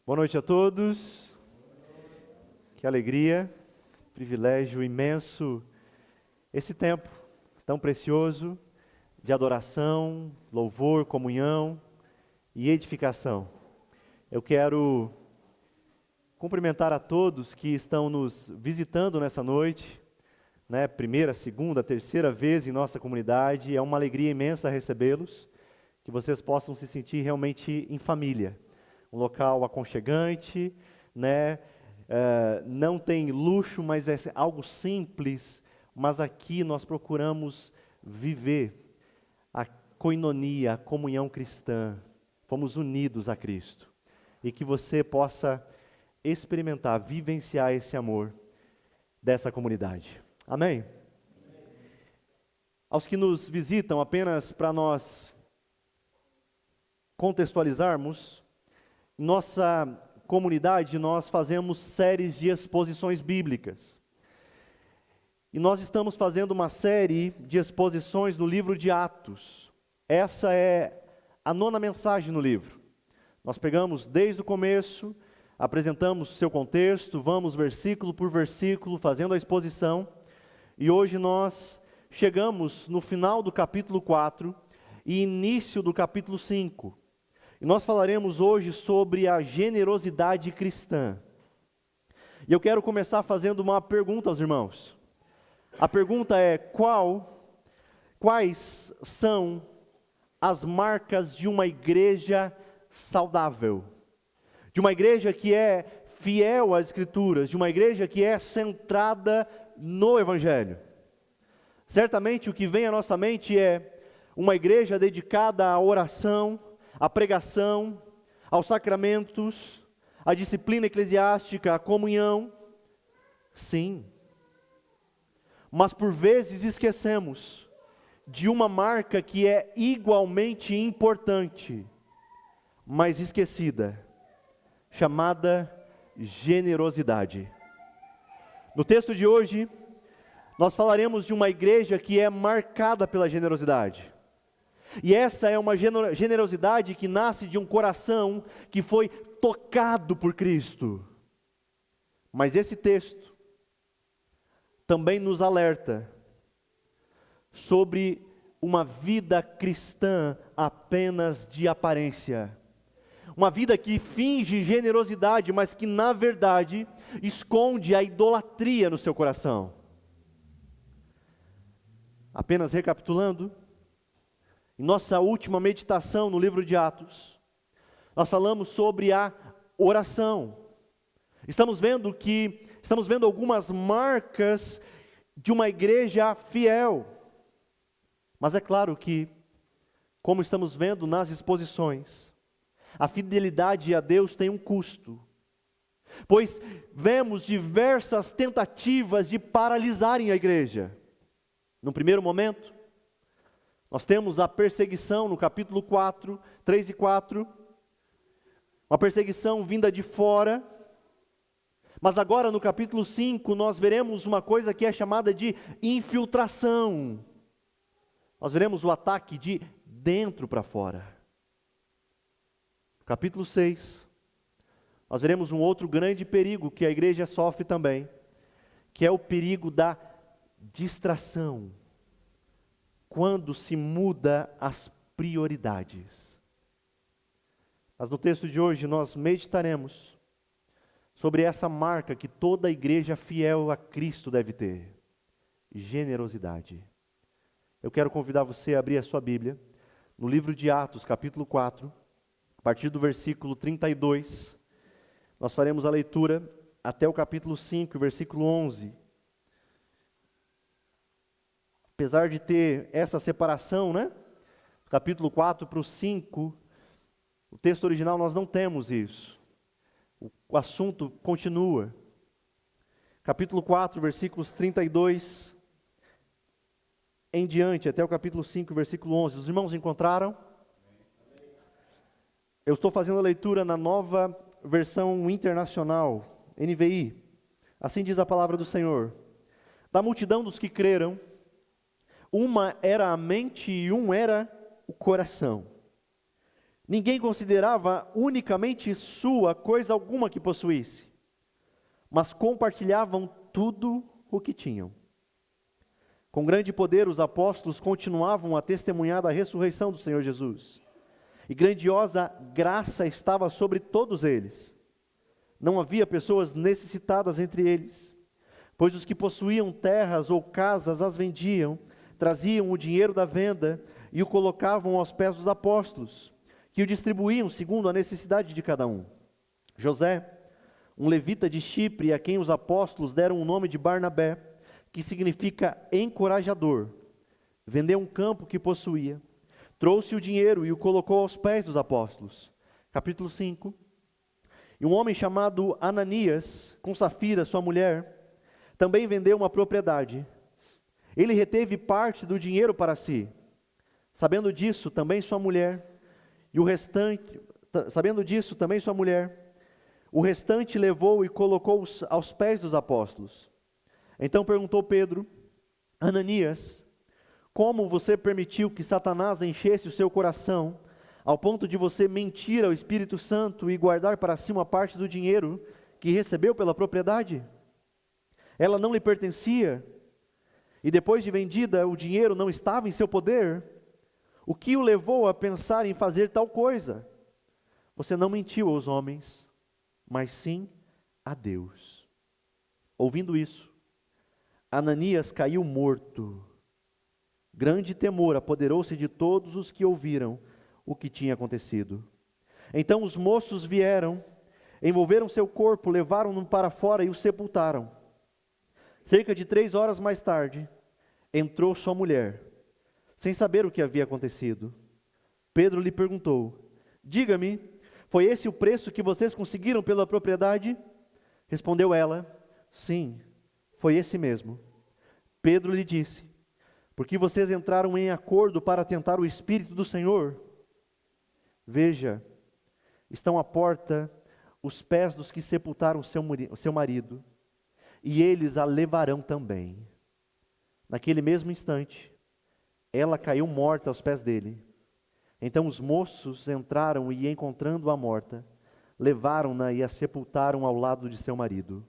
Boa noite a todos. Que alegria, privilégio imenso, esse tempo tão precioso de adoração, louvor, comunhão e edificação. Eu quero cumprimentar a todos que estão nos visitando nessa noite, primeira, segunda, terceira vez em nossa comunidade. É uma alegria imensa recebê-los, que vocês possam se sentir realmente em família. Um local aconchegante, não tem luxo, mas é algo simples, mas aqui nós procuramos viver a koinonia, a comunhão cristã. Fomos unidos a Cristo. E que você possa experimentar, vivenciar esse amor dessa comunidade. Amém? Aos que nos visitam, apenas para nós contextualizarmos, nossa comunidade, nós fazemos séries de exposições bíblicas. E nós estamos fazendo uma série de exposições no livro de Atos. Essa é a 9ª mensagem no livro. Nós pegamos desde o começo, apresentamos seu contexto, vamos versículo por versículo, fazendo a exposição. E hoje nós chegamos no final do capítulo 4 e início do capítulo 5. E nós falaremos hoje sobre a generosidade cristã. E eu quero começar fazendo uma pergunta aos irmãos. A pergunta é: quais são as marcas de uma igreja saudável? De uma igreja que é fiel às Escrituras, de uma igreja que é centrada no Evangelho. Certamente o que vem à nossa mente é uma igreja dedicada à oração, à pregação, aos sacramentos, à disciplina eclesiástica, à comunhão. Sim. Mas por vezes esquecemos de uma marca que é igualmente importante, mas esquecida, chamada generosidade. No texto de hoje, nós falaremos de uma igreja que é marcada pela generosidade. E essa é uma generosidade que nasce de um coração que foi tocado por Cristo. Mas esse texto também nos alerta sobre uma vida cristã apenas de aparência. Uma vida que finge generosidade, mas que na verdade esconde a idolatria no seu coração. Apenas recapitulando, em nossa última meditação no livro de Atos, nós falamos sobre a oração. Estamos vendo algumas marcas de uma igreja fiel. Mas é claro que, como estamos vendo nas exposições, a fidelidade a Deus tem um custo. Pois vemos diversas tentativas de paralisarem a igreja. No primeiro momento, nós temos a perseguição no capítulo 4, 3 e 4. Uma perseguição vinda de fora. Mas agora no capítulo 5 nós veremos uma coisa que é chamada de infiltração. Nós veremos o ataque de dentro para fora. No capítulo 6, nós veremos um outro grande perigo que a igreja sofre também, que é o perigo da distração, quando se muda as prioridades. Mas no texto de hoje nós meditaremos sobre essa marca que toda igreja fiel a Cristo deve ter: generosidade. Eu quero convidar você a abrir a sua Bíblia no livro de Atos, capítulo 4, a partir do versículo 32. Nós faremos a leitura até o capítulo 5, versículo 11. Apesar de ter essa separação, capítulo 4 para o 5, o texto original nós não temos isso. O assunto continua. Capítulo 4, versículos 32 em diante, até o capítulo 5, versículo 11. Os irmãos encontraram? Eu estou fazendo a leitura na Nova Versão Internacional, NVI. Assim diz a palavra do Senhor. Da multidão dos que creram, uma era a mente e um era o coração. Ninguém considerava unicamente sua coisa alguma que possuísse, mas compartilhavam tudo o que tinham. Com grande poder, os apóstolos continuavam a testemunhar da ressurreição do Senhor Jesus. E grandiosa graça estava sobre todos eles. Não havia pessoas necessitadas entre eles, pois os que possuíam terras ou casas as vendiam, traziam o dinheiro da venda e o colocavam aos pés dos apóstolos, que o distribuíam segundo a necessidade de cada um. José, um levita de Chipre, a quem os apóstolos deram o nome de Barnabé, que significa encorajador, vendeu um campo que possuía, trouxe o dinheiro e o colocou aos pés dos apóstolos. Capítulo 5. E um homem chamado Ananias, com Safira, sua mulher, também vendeu uma propriedade. Ele reteve parte do dinheiro para si. Sabendo disso, também sua mulher, o restante levou e colocou aos pés dos apóstolos. Então perguntou Pedro: Ananias, como você permitiu que Satanás enchesse o seu coração, ao ponto de você mentir ao Espírito Santo e guardar para si uma parte do dinheiro que recebeu pela propriedade? Ela não lhe pertencia, e depois de vendida, o dinheiro não estava em seu poder. O que o levou a pensar em fazer tal coisa? Você não mentiu aos homens, mas sim a Deus. Ouvindo isso, Ananias caiu morto. Grande temor apoderou-se de todos os que ouviram o que tinha acontecido. Então os moços vieram, envolveram seu corpo, levaram-no para fora e o sepultaram. Cerca de 3 horas mais tarde, entrou sua mulher, sem saber o que havia acontecido. Pedro lhe perguntou: diga-me, foi esse o preço que vocês conseguiram pela propriedade? Respondeu ela: sim, foi esse mesmo. Pedro lhe disse: porque vocês entraram em acordo para tentar o Espírito do Senhor? Veja, estão à porta os pés dos que sepultaram seu marido, e eles a levarão também. Naquele mesmo instante, ela caiu morta aos pés dele. Então os moços entraram e, encontrando-a morta, levaram-na e a sepultaram ao lado de seu marido.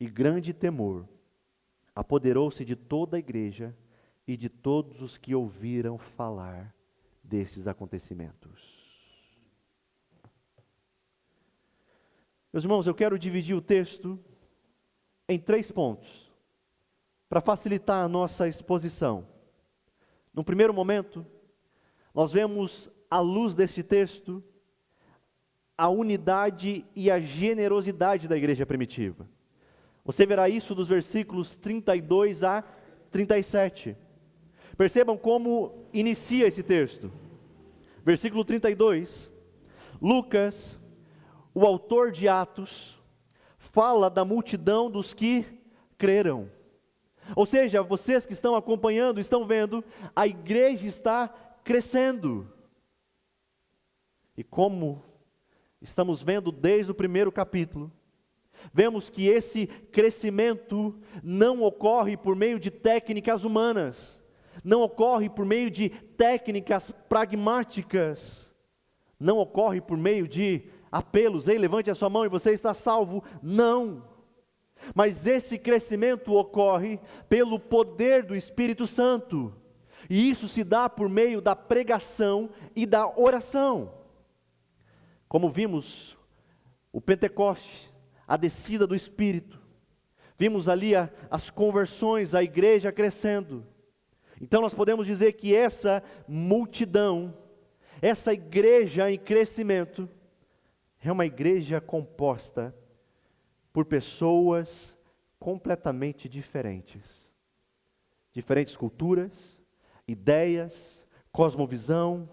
E grande temor apoderou-se de toda a igreja e de todos os que ouviram falar desses acontecimentos. Meus irmãos, eu quero dividir o texto em 3 pontos, para facilitar a nossa exposição. No primeiro momento, nós vemos, à luz deste texto, a unidade e a generosidade da igreja primitiva. Você verá isso dos versículos 32 a 37. Percebam como inicia esse texto. Versículo 32. Lucas, o autor de Atos, fala da multidão dos que creram. Ou seja, vocês que estão acompanhando, estão vendo, a igreja está crescendo. E como estamos vendo desde o primeiro capítulo, vemos que esse crescimento não ocorre por meio de técnicas humanas, não ocorre por meio de técnicas pragmáticas, não ocorre por meio de apelos: ei, levante a sua mão e você está salvo. Não, mas esse crescimento ocorre pelo poder do Espírito Santo, e isso se dá por meio da pregação e da oração. Como vimos, o Pentecostes, a descida do Espírito, vimos ali as conversões, a igreja crescendo. Então nós podemos dizer que essa multidão, essa igreja em crescimento, é uma igreja composta por pessoas completamente diferentes. Diferentes culturas, ideias, cosmovisão,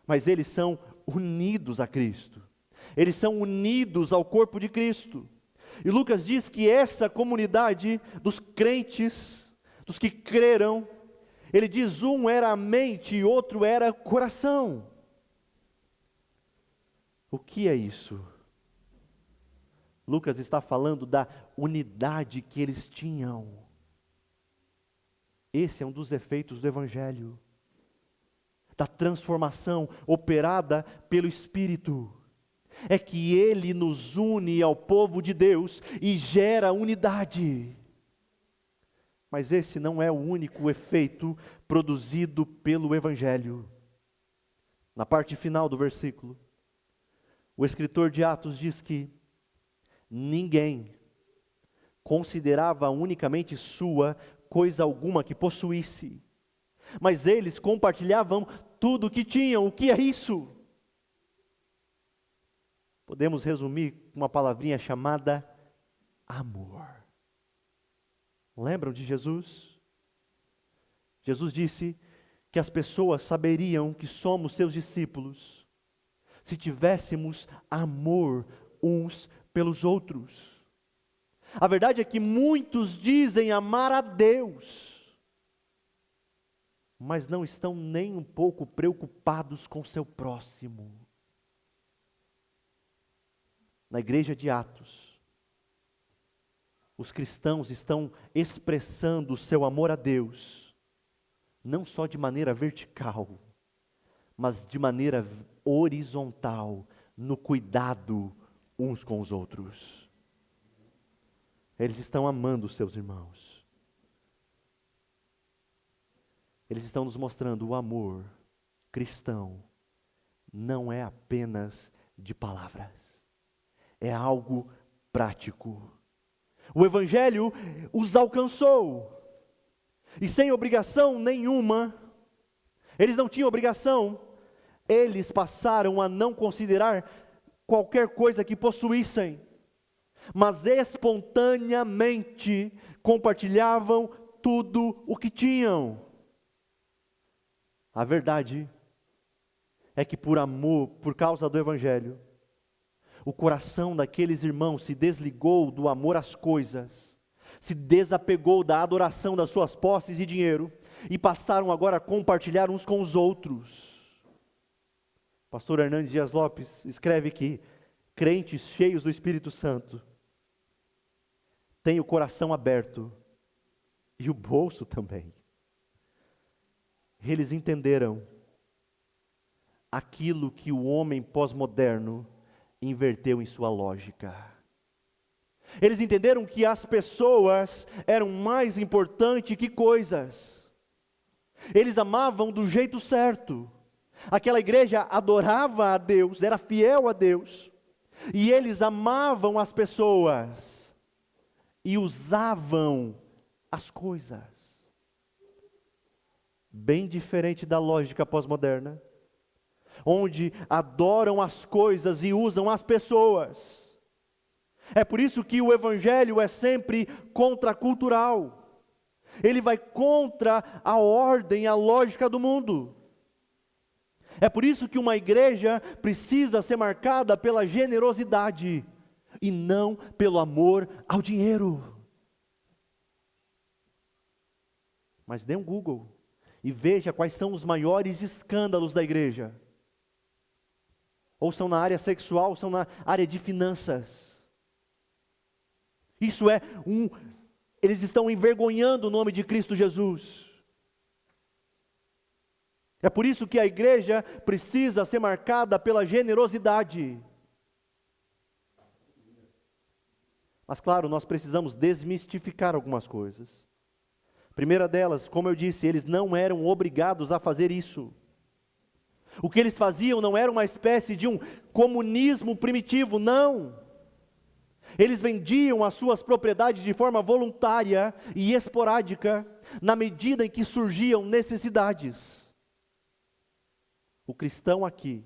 mas eles são unidos a Cristo. Eles são unidos ao corpo de Cristo. E Lucas diz que essa comunidade dos crentes, dos que creram, ele diz, um era a mente e outro era o coração. O que é isso? Lucas está falando da unidade que eles tinham. Esse é um dos efeitos do Evangelho. da transformação operada pelo Espírito. É que Ele nos une ao povo de Deus e gera unidade. Mas esse não é o único efeito produzido pelo Evangelho. Na parte final do versículo, o escritor de Atos diz que ninguém considerava unicamente sua coisa alguma que possuísse, mas eles compartilhavam tudo o que tinham. O que é isso? Podemos resumir com uma palavrinha chamada amor. Lembram de Jesus? Jesus disse que as pessoas saberiam que somos seus discípulos se tivéssemos amor uns pelos outros. A verdade é que muitos dizem amar a Deus, mas não estão nem um pouco preocupados com seu próximo. Na igreja de Atos, os cristãos estão expressando o seu amor a Deus, não só de maneira vertical, mas de maneira horizontal, no cuidado uns com os outros. Eles estão amando os seus irmãos. Eles estão nos mostrando o amor cristão não é apenas de palavras, é algo prático. O Evangelho os alcançou, e sem obrigação nenhuma, eles não tinham obrigação, eles passaram a não considerar qualquer coisa que possuíssem, mas espontaneamente compartilhavam tudo o que tinham. A verdade é que por amor, por causa do Evangelho, o coração daqueles irmãos se desligou do amor às coisas, se desapegou da adoração das suas posses e dinheiro, e passaram agora a compartilhar uns com os outros. Pastor Hernandes Dias Lopes escreve que crentes cheios do Espírito Santo têm o coração aberto e o bolso também. Eles entenderam aquilo que o homem pós-moderno inverteu em sua lógica. Eles entenderam que as pessoas eram mais importantes que coisas. Eles amavam do jeito certo. Aquela igreja adorava a Deus, era fiel a Deus, e eles amavam as pessoas e usavam as coisas. Bem diferente da lógica pós-moderna, onde adoram as coisas e usam as pessoas. É por isso que o Evangelho é sempre contracultural. Ele vai contra a ordem, a lógica do mundo. É por isso que uma igreja precisa ser marcada pela generosidade e não pelo amor ao dinheiro. Mas dê um Google e veja quais são os maiores escândalos da igreja. Ou são na área sexual, ou são na área de finanças. Isso é eles estão envergonhando o nome de Cristo Jesus. É por isso que a igreja precisa ser marcada pela generosidade. Mas claro, nós precisamos desmistificar algumas coisas. A primeira delas, como eu disse, eles não eram obrigados a fazer isso. O que eles faziam não era uma espécie de um comunismo primitivo, não. Eles vendiam as suas propriedades de forma voluntária e esporádica, na medida em que surgiam necessidades. O cristão aqui,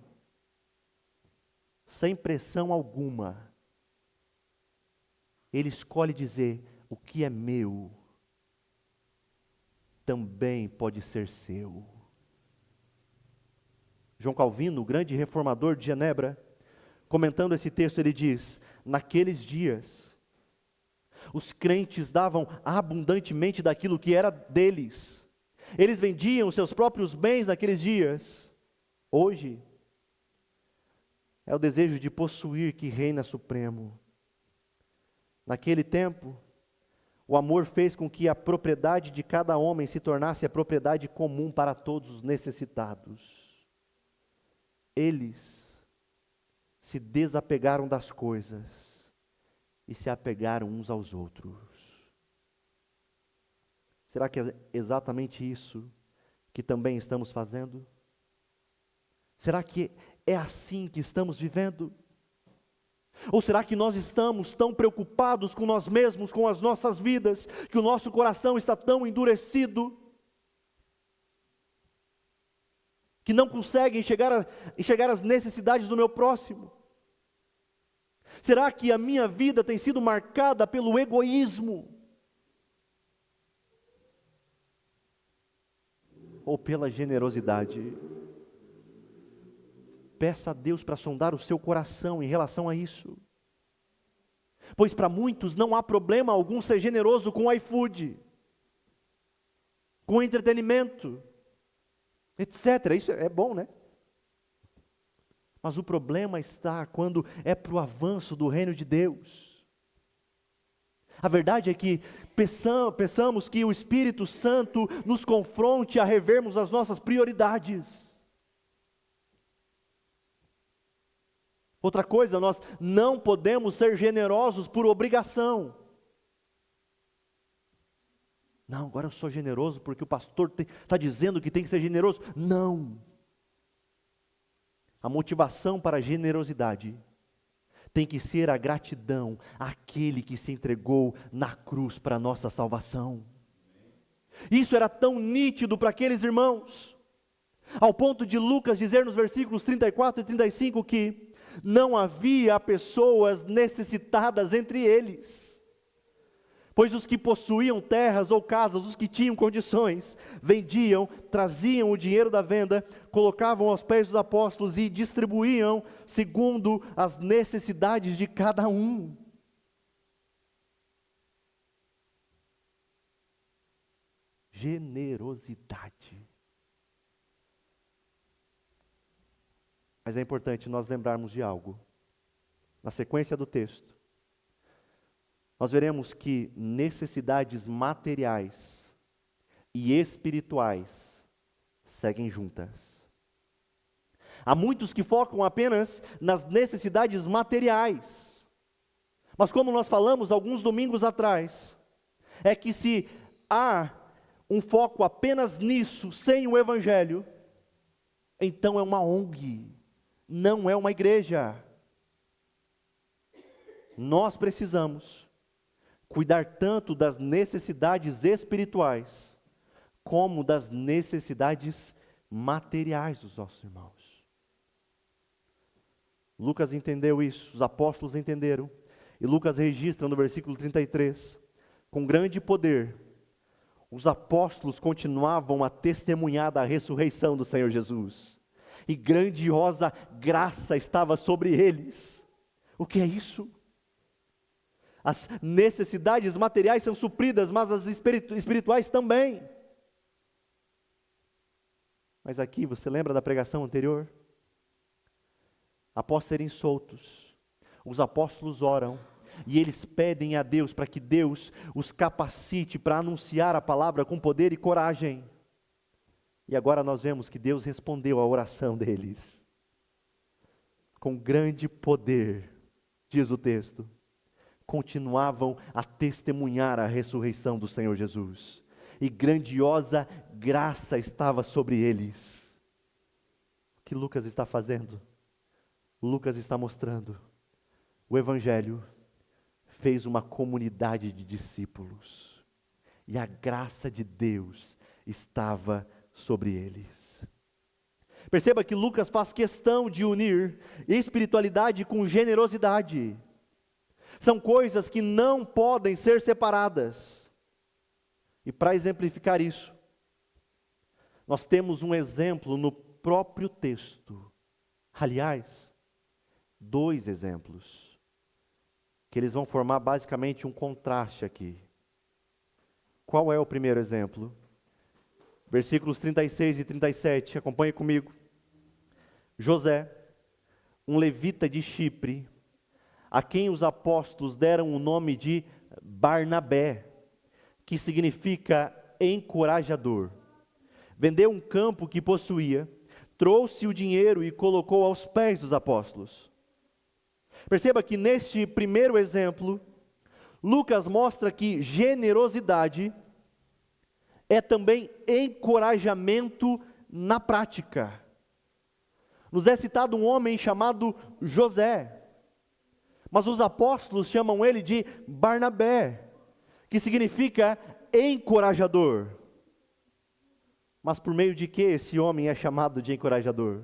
sem pressão alguma, ele escolhe dizer: o que é meu, também pode ser seu. João Calvino, o grande reformador de Genebra, comentando esse texto, ele diz: naqueles dias, os crentes davam abundantemente daquilo que era deles. Eles vendiam os seus próprios bens naqueles dias. Hoje, é o desejo de possuir que reina supremo. Naquele tempo, o amor fez com que a propriedade de cada homem se tornasse a propriedade comum para todos os necessitados. Eles se desapegaram das coisas e se apegaram uns aos outros. Será que é exatamente isso que também estamos fazendo? Será que é assim que estamos vivendo? Ou será que nós estamos tão preocupados com nós mesmos, com as nossas vidas, que o nosso coração está tão endurecido, que não consegue enxergar as necessidades do meu próximo? Será que a minha vida tem sido marcada pelo egoísmo? Ou pela generosidade? Peça a Deus para sondar o seu coração em relação a isso. Pois para muitos não há problema algum ser generoso com o iFood, com o entretenimento, etc. Isso é bom, né? Mas o problema está quando é para o avanço do reino de Deus. A verdade é que pensamos que o Espírito Santo nos confronte a revermos as nossas prioridades. Outra coisa, nós não podemos ser generosos por obrigação. Não, agora eu sou generoso porque o pastor está dizendo que tem que ser generoso. Não. A motivação para a generosidade tem que ser a gratidão àquele que se entregou na cruz para a nossa salvação. Isso era tão nítido para aqueles irmãos, ao ponto de Lucas dizer nos versículos 34 e 35 que não havia pessoas necessitadas entre eles, pois os que possuíam terras ou casas, os que tinham condições, vendiam, traziam o dinheiro da venda, colocavam aos pés dos apóstolos e distribuíam segundo as necessidades de cada um. Generosidade. Mas é importante nós lembrarmos de algo. Na sequência do texto, nós veremos que necessidades materiais e espirituais seguem juntas. Há muitos que focam apenas nas necessidades materiais. Mas como nós falamos alguns domingos atrás, é que se há um foco apenas nisso, sem o Evangelho, então é uma ONG, não é uma igreja. Nós precisamos cuidar tanto das necessidades espirituais, como das necessidades materiais dos nossos irmãos. Lucas entendeu isso, os apóstolos entenderam, e Lucas registra no versículo 33, com grande poder, os apóstolos continuavam a testemunhar da ressurreição do Senhor Jesus, e grandiosa graça estava sobre eles. O que é isso? As necessidades materiais são supridas, mas as espirituais também. Mas aqui, você lembra da pregação anterior? Após serem soltos, os apóstolos oram, e eles pedem a Deus para que Deus os capacite para anunciar a palavra com poder e coragem. E agora nós vemos que Deus respondeu à oração deles. Com grande poder, diz o texto, continuavam a testemunhar a ressurreição do Senhor Jesus, e grandiosa graça estava sobre eles. O que Lucas está fazendo? Lucas está mostrando, o Evangelho fez uma comunidade de discípulos, e a graça de Deus estava sobre eles. Perceba que Lucas faz questão de unir espiritualidade com generosidade. São coisas que não podem ser separadas. E para exemplificar isso, nós temos um exemplo no próprio texto. Aliás, dois exemplos, que eles vão formar basicamente um contraste aqui. Qual é o primeiro exemplo? Versículos 36 e 37, acompanhe comigo. José, um levita de Chipre, a quem os apóstolos deram o nome de Barnabé, que significa encorajador, vendeu um campo que possuía, trouxe o dinheiro e colocou aos pés dos apóstolos. Perceba que neste primeiro exemplo, Lucas mostra que generosidade é também encorajamento na prática. Nos é citado um homem chamado José, mas os apóstolos chamam ele de Barnabé, que significa encorajador. Mas por meio de que esse homem é chamado de encorajador?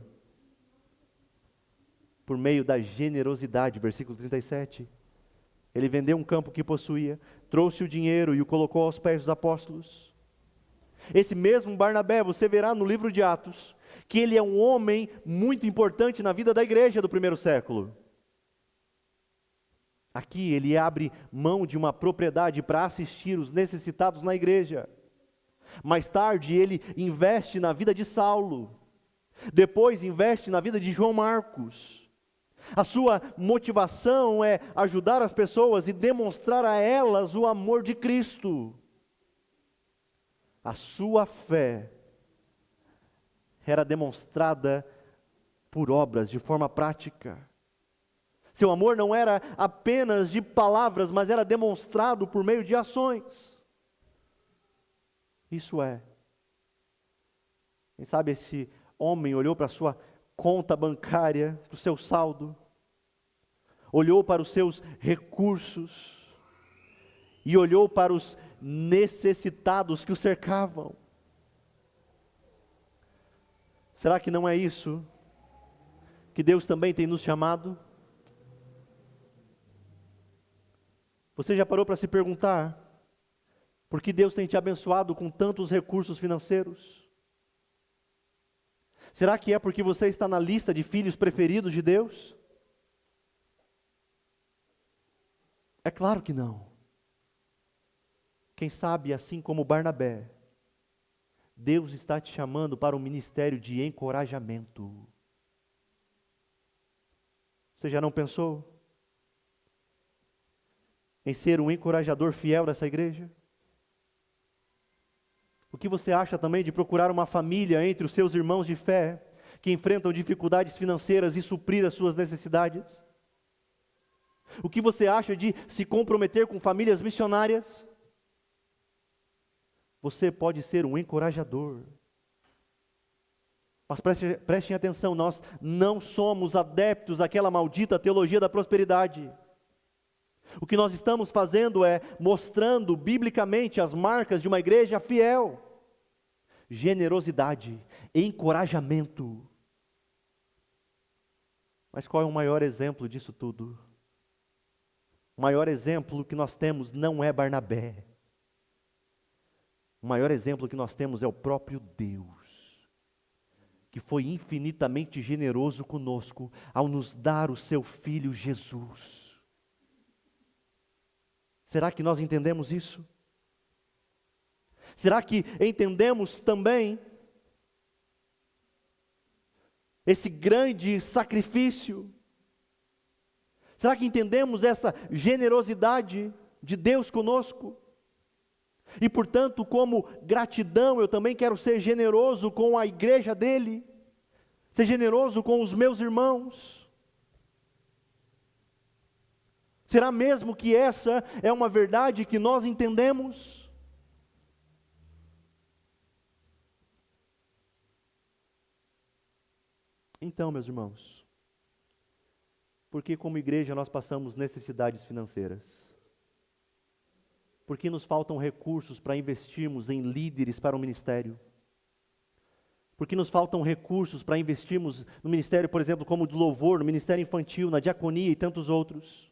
Por meio da generosidade, versículo 37. Ele vendeu um campo que possuía, trouxe o dinheiro e o colocou aos pés dos apóstolos. Esse mesmo Barnabé, você verá no livro de Atos, que ele é um homem muito importante na vida da igreja do primeiro século. Aqui ele abre mão de uma propriedade para assistir os necessitados na igreja. Mais tarde ele investe na vida de Saulo. Depois investe na vida de João Marcos. A sua motivação é ajudar as pessoas e demonstrar a elas o amor de Cristo. A sua fé era demonstrada por obras, de forma prática. Seu amor não era apenas de palavras, mas era demonstrado por meio de ações. Isso é. Quem sabe esse homem olhou para a sua conta bancária, para o seu saldo, olhou para os seus recursos e olhou para os necessitados que o cercavam. Será que não é isso que Deus também tem nos chamado? Você já parou para se perguntar por que Deus tem te abençoado com tantos recursos financeiros? Será que é porque você está na lista de filhos preferidos de Deus? É claro que não. Quem sabe, assim como Barnabé, Deus está te chamando para um ministério de encorajamento. Você já não pensou em ser um encorajador fiel dessa igreja? O que você acha também de procurar uma família entre os seus irmãos de fé, que enfrentam dificuldades financeiras e suprir as suas necessidades? O que você acha de se comprometer com famílias missionárias? Você pode ser um encorajador. Mas prestem atenção, nós não somos adeptos àquela maldita teologia da prosperidade. O que nós estamos fazendo é mostrando biblicamente as marcas de uma igreja fiel. Generosidade, encorajamento. Mas qual é o maior exemplo disso tudo? O maior exemplo que nós temos não é Barnabé. O maior exemplo que nós temos é o próprio Deus, que foi infinitamente generoso conosco ao nos dar o seu Filho Jesus. Será que nós entendemos isso? Será que entendemos também esse grande sacrifício? Será que entendemos essa generosidade de Deus conosco? E portanto, como gratidão, eu também quero ser generoso com a igreja dele, ser generoso com os meus irmãos. Será mesmo que essa é uma verdade que nós entendemos? Então, meus irmãos, por que como igreja nós passamos necessidades financeiras? Por que nos faltam recursos para investirmos em líderes para o ministério? Por que nos faltam recursos para investirmos no ministério, por exemplo, como o do louvor, no ministério infantil, na diaconia e tantos outros?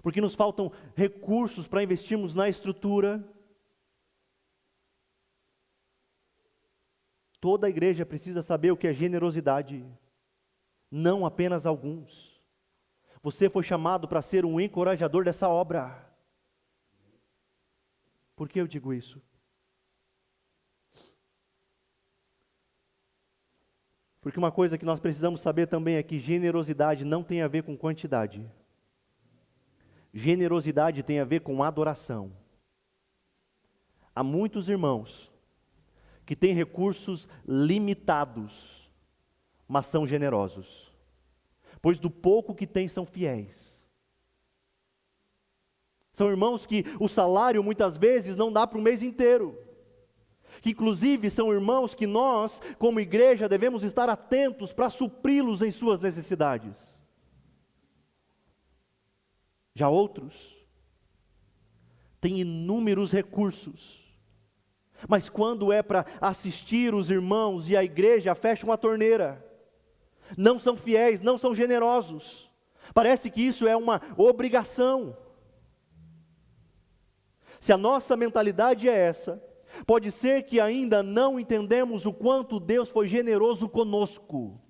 Por que nos faltam recursos para investirmos na estrutura? Toda a igreja precisa saber o que é generosidade, não apenas alguns. Você foi chamado para ser um encorajador dessa obra. Por que eu digo isso? Porque uma coisa que nós precisamos saber também é que generosidade não tem a ver com quantidade. Generosidade tem a ver com adoração. Há muitos irmãos que têm recursos limitados mas são generosos, pois do pouco que têm são fiéis. São irmãos que o salário muitas vezes não dá para o mês inteiro. Que inclusive são irmãos que nós, como igreja, devemos estar atentos para supri-los em suas necessidades. Já outros têm inúmeros recursos, mas quando é para assistir os irmãos e a igreja, fecham a torneira. Não são fiéis, não são generosos. Parece que isso é uma obrigação. Se a nossa mentalidade é essa, pode ser que ainda não entendemos o quanto Deus foi generoso conosco.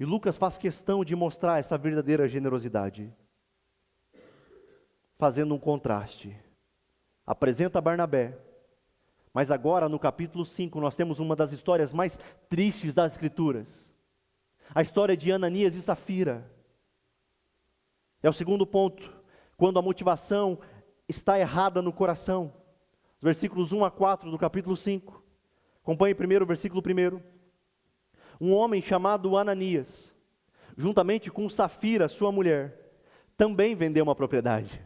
E Lucas faz questão de mostrar essa verdadeira generosidade, fazendo um contraste. Apresenta Barnabé, mas agora no capítulo 5 nós temos uma das histórias mais tristes das Escrituras. A história de Ananias e Safira. É o segundo ponto, quando a motivação está errada no coração. Os versículos 1 a 4 do capítulo 5. Acompanhe primeiro o versículo 1. Um homem chamado Ananias, juntamente com Safira, sua mulher, também vendeu uma propriedade.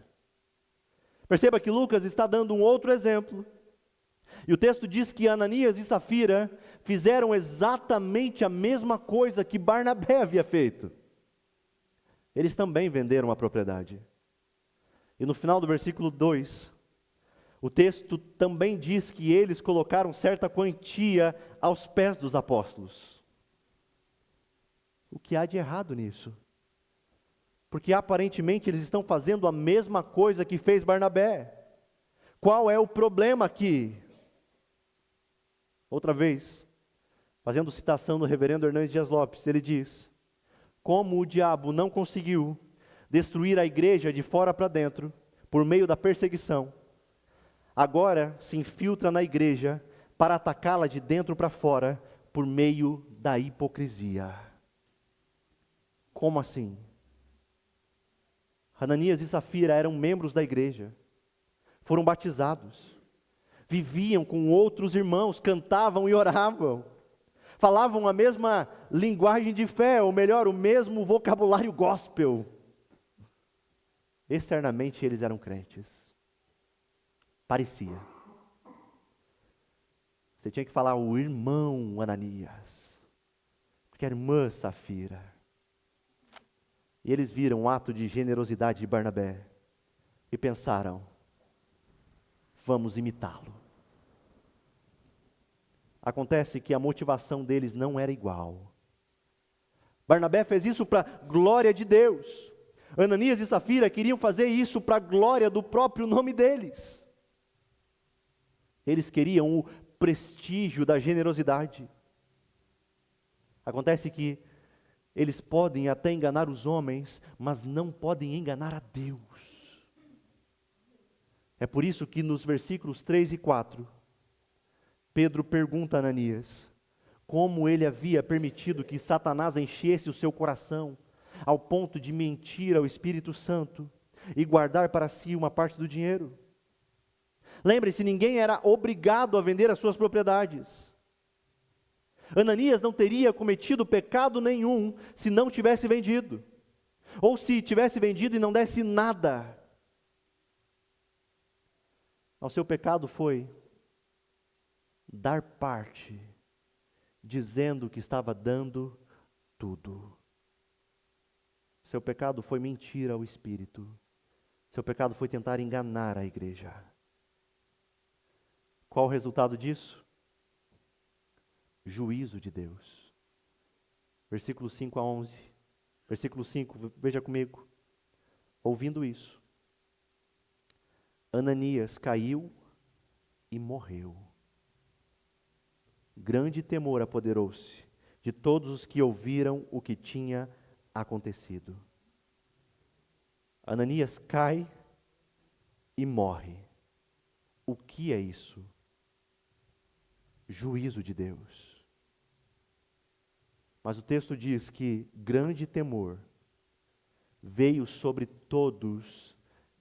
Perceba que Lucas está dando um outro exemplo. E o texto diz que Ananias e Safira fizeram exatamente a mesma coisa que Barnabé havia feito. Eles também venderam uma propriedade. E no final do versículo 2, o texto também diz que eles colocaram certa quantia aos pés dos apóstolos. O que há de errado nisso? Porque aparentemente eles estão fazendo a mesma coisa que fez Barnabé. Qual é o problema aqui? Outra vez, fazendo citação do reverendo Hernandes Dias Lopes, ele diz: como o diabo não conseguiu destruir a igreja de fora para dentro, por meio da perseguição, agora se infiltra na igreja para atacá-la de dentro para fora, por meio da hipocrisia. Como assim? Ananias e Safira eram membros da igreja, foram batizados, viviam com outros irmãos, cantavam e oravam, falavam a mesma linguagem de fé, ou melhor, o mesmo vocabulário gospel. Externamente eles eram crentes. Parecia. Você tinha que falar o irmão Ananias, porque a irmã Safira. E eles viram um ato de generosidade de Barnabé e pensaram: vamos imitá-lo. Acontece que a motivação deles não era igual. Barnabé fez isso para a glória de Deus. Ananias e Safira queriam fazer isso para a glória do próprio nome deles. Eles queriam o prestígio da generosidade. Acontece que eles podem até enganar os homens, mas não podem enganar a Deus. É por isso que nos versículos 3 e 4, Pedro pergunta a Ananias como ele havia permitido que Satanás enchesse o seu coração, ao ponto de mentir ao Espírito Santo e guardar para si uma parte do dinheiro. Lembre-se, ninguém era obrigado a vender as suas propriedades. Ananias não teria cometido pecado nenhum se não tivesse vendido, ou se tivesse vendido e não desse nada. O seu pecado foi dar parte, dizendo que estava dando tudo. Seu pecado foi mentir ao Espírito. Seu pecado foi tentar enganar a igreja. Qual o resultado disso? Juízo de Deus. Versículo 5 a 11. Versículo 5, veja comigo. Ouvindo isso, Ananias caiu e morreu. Grande temor apoderou-se de todos os que ouviram o que tinha acontecido. Ananias cai e morre. O que é isso? Juízo de Deus. Mas o texto diz que grande temor veio sobre todos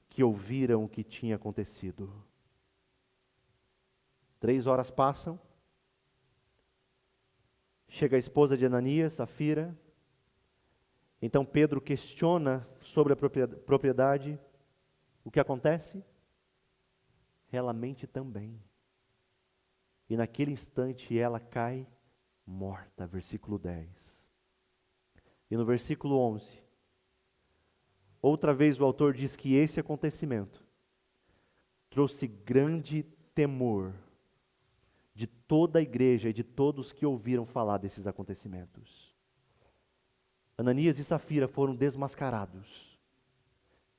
que ouviram o que tinha acontecido. 3 horas passam, Chega a esposa de Ananias, Safira. Então Pedro questiona sobre a propriedade. O que acontece? Ela mente também. E naquele instante ela cai morta. Versículo 10. E no versículo 11, outra vez o autor diz que esse acontecimento trouxe grande temor de toda a igreja e de todos que ouviram falar desses acontecimentos. Ananias e Safira foram desmascarados.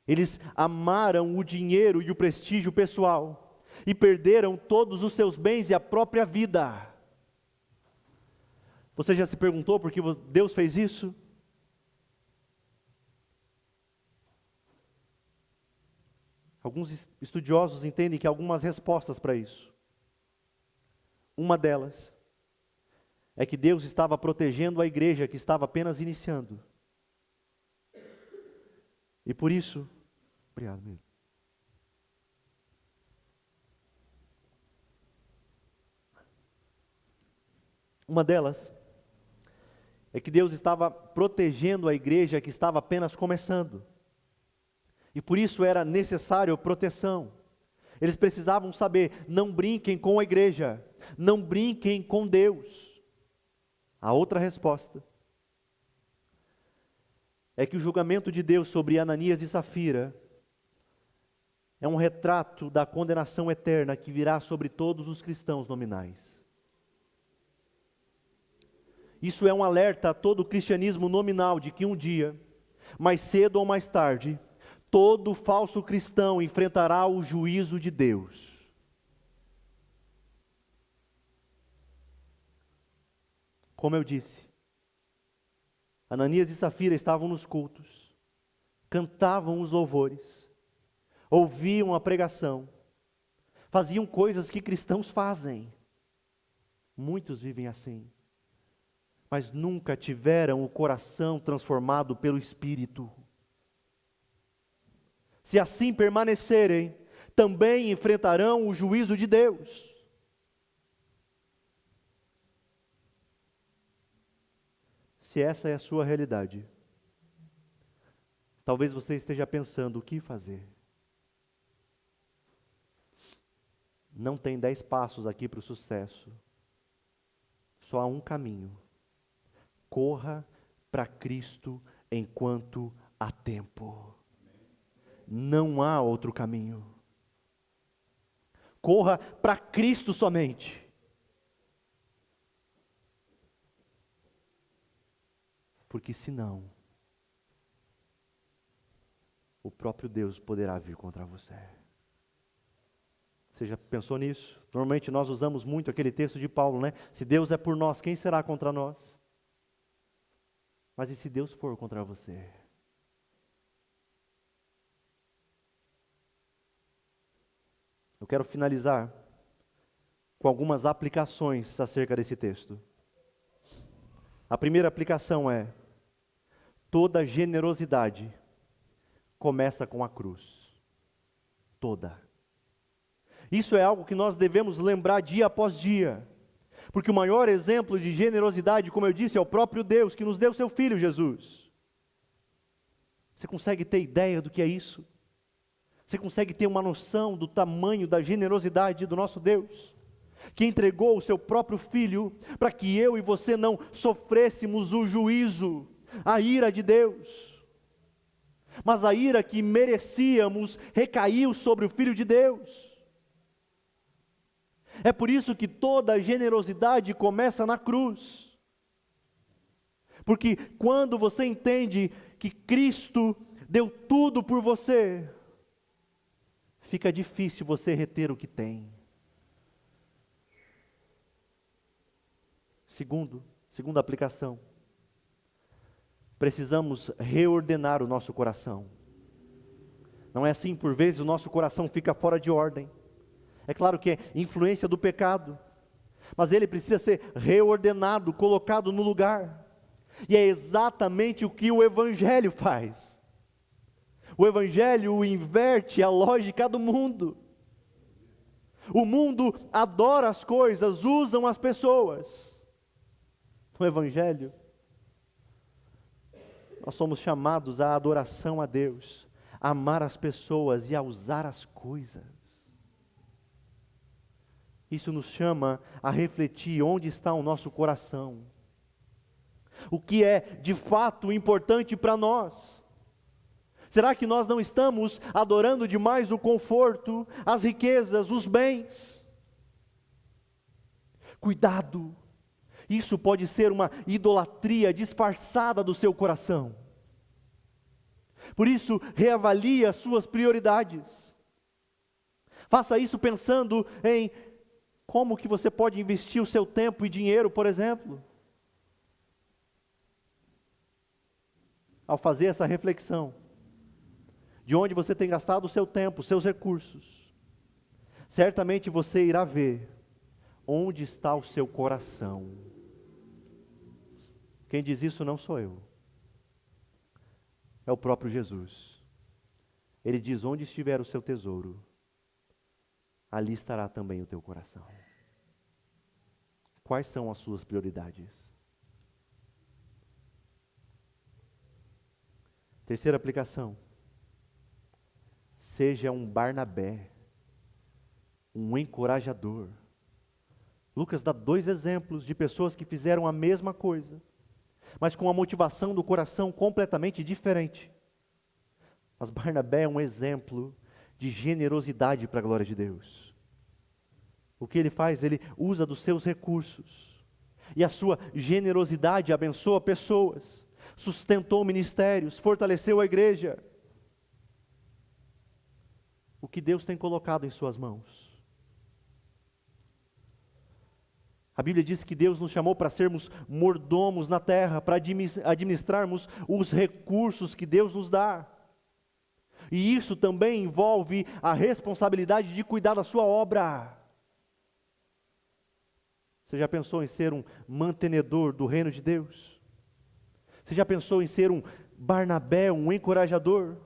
Eles amaram o dinheiro e o prestígio pessoal e perderam todos os seus bens e a própria vida. Você já se perguntou por que Deus fez isso? Alguns estudiosos entendem que há algumas respostas para isso. Uma delas é que Deus estava protegendo a igreja que estava apenas iniciando. E por isso, obrigado mesmo. Uma delas é que Deus estava protegendo a igreja que estava apenas começando. E por isso era necessário proteção. Eles precisavam saber, não brinquem com a igreja, não brinquem com Deus. A outra resposta é que o julgamento de Deus sobre Ananias e Safira é um retrato da condenação eterna que virá sobre todos os cristãos nominais. Isso é um alerta a todo o cristianismo nominal de que um dia, mais cedo ou mais tarde, todo falso cristão enfrentará o juízo de Deus. Como eu disse, Ananias e Safira estavam nos cultos, cantavam os louvores, ouviam a pregação, faziam coisas que cristãos fazem. Muitos vivem assim, mas nunca tiveram o coração transformado pelo Espírito. Se assim permanecerem, também enfrentarão o juízo de Deus. Se essa é a sua realidade, talvez você esteja pensando o que fazer. Não tem 10 passos aqui para o sucesso. Só há um caminho. Corra para Cristo enquanto há tempo. Não há outro caminho. Corra para Cristo somente. Porque senão, o próprio Deus poderá vir contra você. Você já pensou nisso? Normalmente nós usamos muito aquele texto de Paulo, né? Se Deus é por nós, quem será contra nós? Mas e se Deus for contra você? Eu quero finalizar com algumas aplicações acerca desse texto. A primeira aplicação é: toda generosidade começa com a cruz. Toda. Isso é algo que nós devemos lembrar dia após dia. Porque o maior exemplo de generosidade, como eu disse, é o próprio Deus, que nos deu seu Filho Jesus. Você consegue ter ideia do que é isso? Você consegue ter uma noção do tamanho da generosidade do nosso Deus? Que entregou o seu próprio Filho para que eu e você não sofrêssemos o juízo, a ira de Deus. Mas a ira que merecíamos recaiu sobre o Filho de Deus. É por isso que toda a generosidade começa na cruz. Porque quando você entende que Cristo deu tudo por você, fica difícil você reter o que tem. Segunda aplicação. Precisamos reordenar o nosso coração. Não é assim, por vezes o nosso coração fica fora de ordem. É claro que é influência do pecado, mas ele precisa ser reordenado, colocado no lugar. E é exatamente o que o Evangelho faz. O Evangelho inverte a lógica do mundo. O mundo adora as coisas, usam as pessoas. no Evangelho, nós somos chamados à adoração a Deus, a amar as pessoas e a usar as coisas. Isso nos chama a refletir onde está o nosso coração. O que é de fato importante para nós? Será que nós não estamos adorando demais o conforto, as riquezas, os bens? Cuidado! Isso pode ser uma idolatria disfarçada do seu coração. Por isso, reavalie as suas prioridades. Faça isso pensando em como que você pode investir o seu tempo e dinheiro, por exemplo. Ao fazer essa reflexão, de onde você tem gastado o seu tempo, os seus recursos, certamente você irá ver onde está o seu coração. Quem diz isso não sou eu, é o próprio Jesus. Ele diz: onde estiver o seu tesouro, ali estará também o teu coração. Quais são as suas prioridades? Terceira aplicação: seja um Barnabé, um encorajador. Lucas dá 2 exemplos de pessoas que fizeram a mesma coisa, mas com a motivação do coração completamente diferente. Mas Barnabé é um exemplo de generosidade para a glória de Deus. O que ele faz? Ele usa dos seus recursos, e a sua generosidade abençoa pessoas, sustentou ministérios, fortaleceu a igreja. O que Deus tem colocado em suas mãos? A Bíblia diz que Deus nos chamou para sermos mordomos na terra, para administrarmos os recursos que Deus nos dá. E isso também envolve a responsabilidade de cuidar da sua obra. Você já pensou em ser um mantenedor do reino de Deus? Você já pensou em ser um Barnabé, um encorajador?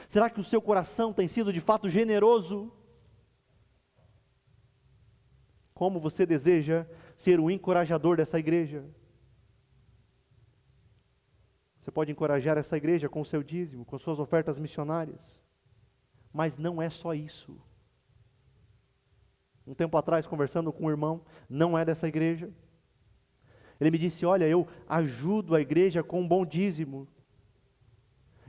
Será que o seu coração tem sido de fato generoso? Como você deseja ser o encorajador dessa igreja? Você pode encorajar essa igreja com o seu dízimo, com suas ofertas missionárias. Mas não é só isso. Um tempo atrás, conversando com um irmão, não é dessa igreja. Ele me disse: olha, eu ajudo a igreja com um bom dízimo.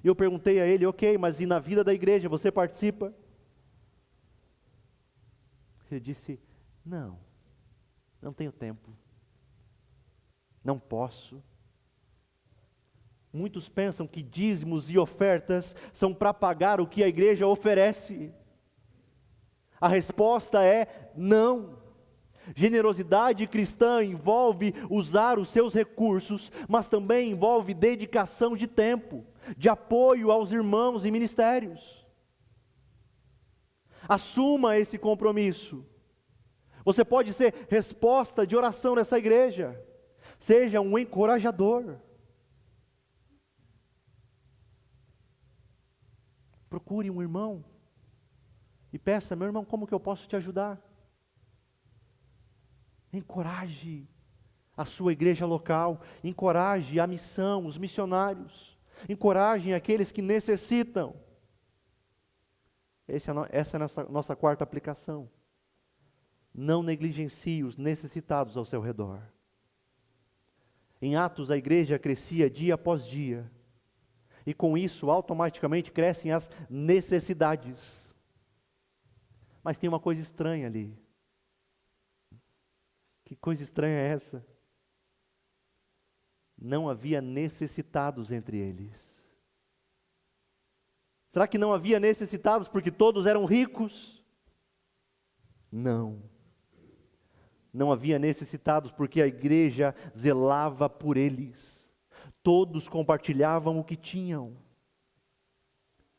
E eu perguntei a ele: ok, mas e na vida da igreja, você participa? Ele disse: não tenho tempo, não posso. Muitos pensam que dízimos e ofertas são para pagar o que a igreja oferece. A resposta é não. Generosidade cristã envolve usar os seus recursos, mas também envolve dedicação de tempo, de apoio aos irmãos e ministérios. Assuma esse compromisso. Você pode ser resposta de oração nessa igreja. Seja um encorajador. Procure um irmão e peça: meu irmão, como que eu posso te ajudar? Encoraje a sua igreja local, encoraje a missão, os missionários, encorajem aqueles que necessitam. Essa é a nossa quarta aplicação. Não negligencie os necessitados ao seu redor. Em Atos, a igreja crescia dia após dia, e com isso automaticamente crescem as necessidades. Mas tem uma coisa estranha ali. Que coisa estranha é essa? Não havia necessitados entre eles. Será que não havia necessitados porque todos eram ricos? Não. Não havia necessitados porque a igreja zelava por eles. Todos compartilhavam o que tinham.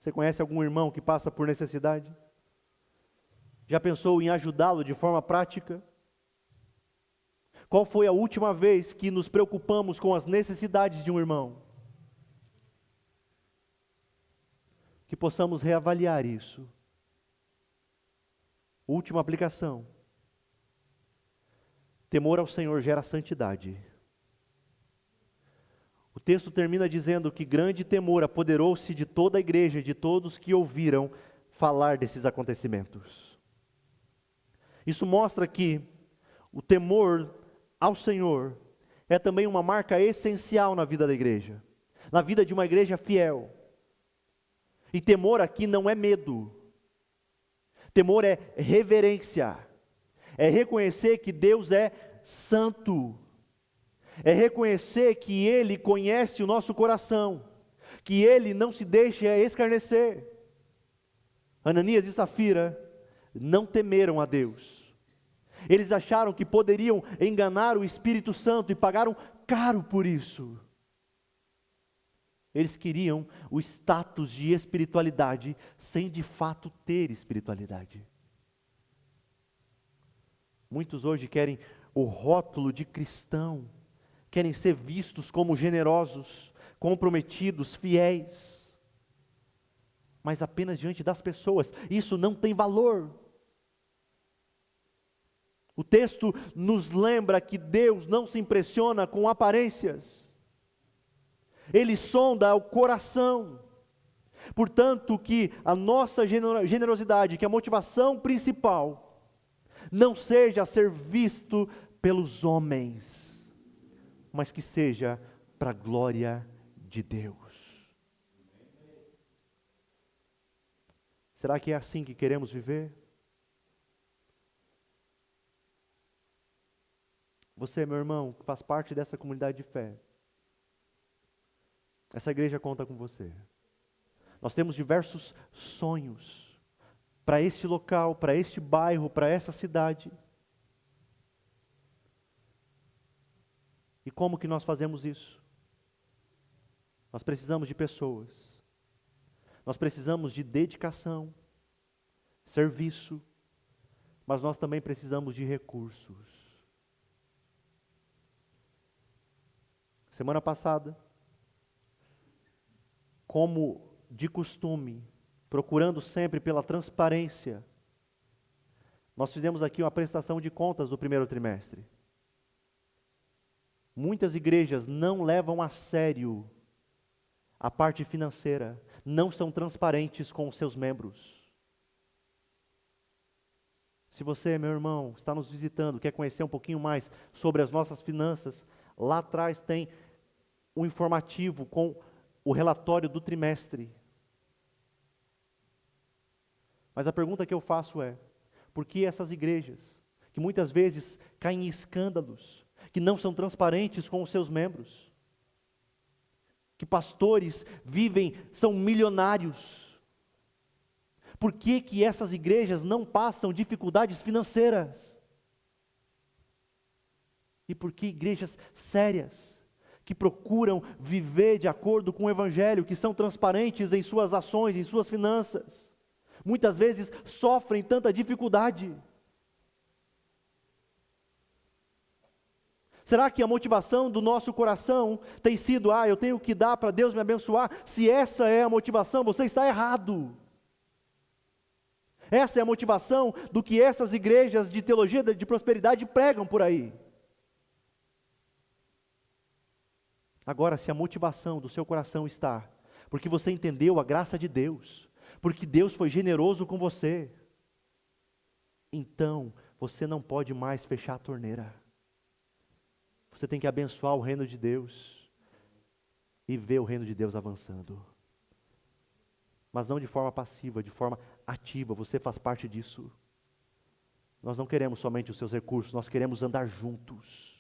Você conhece algum irmão que passa por necessidade? Já pensou em ajudá-lo de forma prática? Qual foi a última vez que nos preocupamos com as necessidades de um irmão? Que possamos reavaliar isso. Última aplicação. Temor ao Senhor gera santidade. O texto termina dizendo que grande temor apoderou-se de toda a igreja e de todos que ouviram falar desses acontecimentos. Isso mostra que o temor ao Senhor é também uma marca essencial na vida da igreja, na vida de uma igreja fiel. E temor aqui não é medo, temor é reverência, é reconhecer que Deus é santo, é reconhecer que Ele conhece o nosso coração, que Ele não se deixa escarnecer. Ananias e Safira não temeram a Deus. Eles acharam que poderiam enganar o Espírito Santo e pagaram caro por isso. Eles queriam o status de espiritualidade sem de fato ter espiritualidade. Muitos hoje querem o rótulo de cristão, querem ser vistos como generosos, comprometidos, fiéis, mas apenas diante das pessoas. Isso não tem valor. O texto nos lembra que Deus não se impressiona com aparências, Ele sonda o coração. Portanto, que a nossa generosidade, que a motivação principal, não seja ser visto pelos homens, mas que seja para a glória de Deus. Será que é assim que queremos viver? Você, meu irmão, que faz parte dessa comunidade de fé, essa igreja conta com você. Nós temos diversos sonhos para este local, para este bairro, para essa cidade. E como que nós fazemos isso? Nós precisamos de pessoas, nós precisamos de dedicação, serviço, mas nós também precisamos de recursos. Semana passada, como de costume, procurando sempre pela transparência, nós fizemos aqui uma prestação de contas do primeiro trimestre. Muitas igrejas não levam a sério a parte financeira, não são transparentes com os seus membros. Se você, meu irmão, está nos visitando, quer conhecer um pouquinho mais sobre as nossas finanças, lá atrás tem um informativo com o relatório do trimestre. Mas a pergunta que eu faço é, por que essas igrejas, que muitas vezes caem em escândalos, que não são transparentes com os seus membros, que pastores vivem, são milionários, por que que essas igrejas não passam dificuldades financeiras? E por que igrejas sérias, que procuram viver de acordo com o Evangelho, que são transparentes em suas ações, em suas finanças, muitas vezes sofrem tanta dificuldade? Será que a motivação do nosso coração tem sido, eu tenho que dar para Deus me abençoar? Se essa é a motivação, você está errado. Essa é a motivação do que essas igrejas de teologia de prosperidade pregam por aí. Agora, se a motivação do seu coração está porque você entendeu a graça de Deus, porque Deus foi generoso com você, então você não pode mais fechar a torneira. Você tem que abençoar o reino de Deus e ver o reino de Deus avançando. Mas não de forma passiva, de forma ativa, você faz parte disso. Nós não queremos somente os seus recursos, nós queremos andar juntos.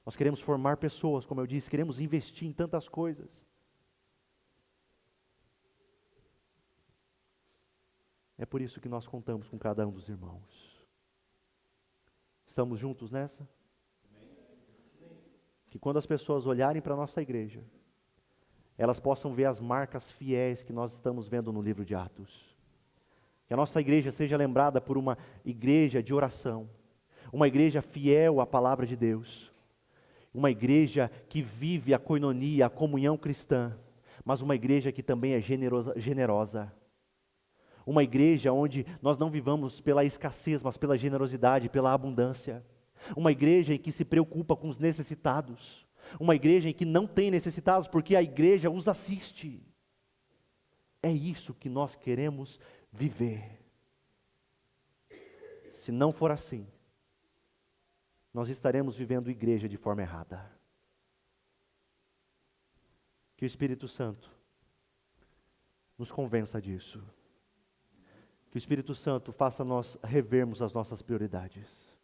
Nós queremos formar pessoas, como eu disse, queremos investir em tantas coisas. É por isso que nós contamos com cada um dos irmãos. Estamos juntos nessa? Que quando as pessoas olharem para a nossa igreja, elas possam ver as marcas fiéis que nós estamos vendo no livro de Atos. Que a nossa igreja seja lembrada por uma igreja de oração, uma igreja fiel à palavra de Deus, uma igreja que vive a coinonia, a comunhão cristã, mas uma igreja que também é generosa. Uma igreja onde nós não vivamos pela escassez, mas pela generosidade, pela abundância. Uma igreja que se preocupa com os necessitados. uma igreja em que não tem necessitados, porque a igreja os assiste. É isso que nós queremos viver. Se não for assim, nós estaremos vivendo igreja de forma errada. Que o Espírito Santo nos convença disso. Que o Espírito Santo faça nós revermos as nossas prioridades.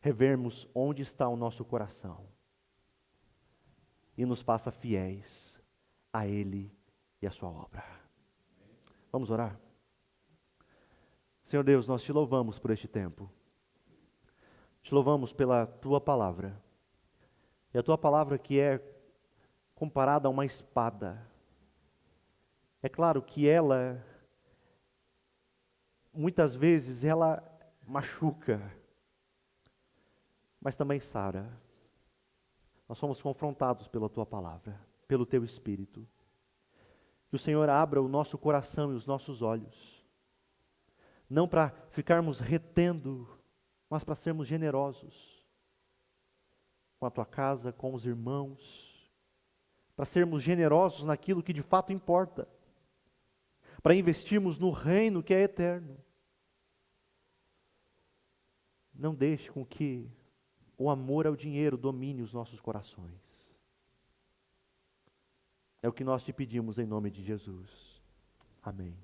Revermos onde está o nosso coração. E nos faça fiéis a Ele e a sua obra. Vamos orar? Senhor Deus, nós te louvamos por este tempo. Te louvamos pela tua palavra. E a tua palavra que é comparada a uma espada. É claro que ela, muitas vezes, ela machuca, mas também sara. Nós somos confrontados pela tua palavra, pelo teu Espírito. Que o Senhor abra o nosso coração e os nossos olhos, não para ficarmos retendo, mas para sermos generosos com a tua casa, com os irmãos, para sermos generosos naquilo que de fato importa, para investirmos no reino que é eterno. Não deixe com que o amor ao dinheiro domine os nossos corações. É o que nós te pedimos em nome de Jesus. Amém.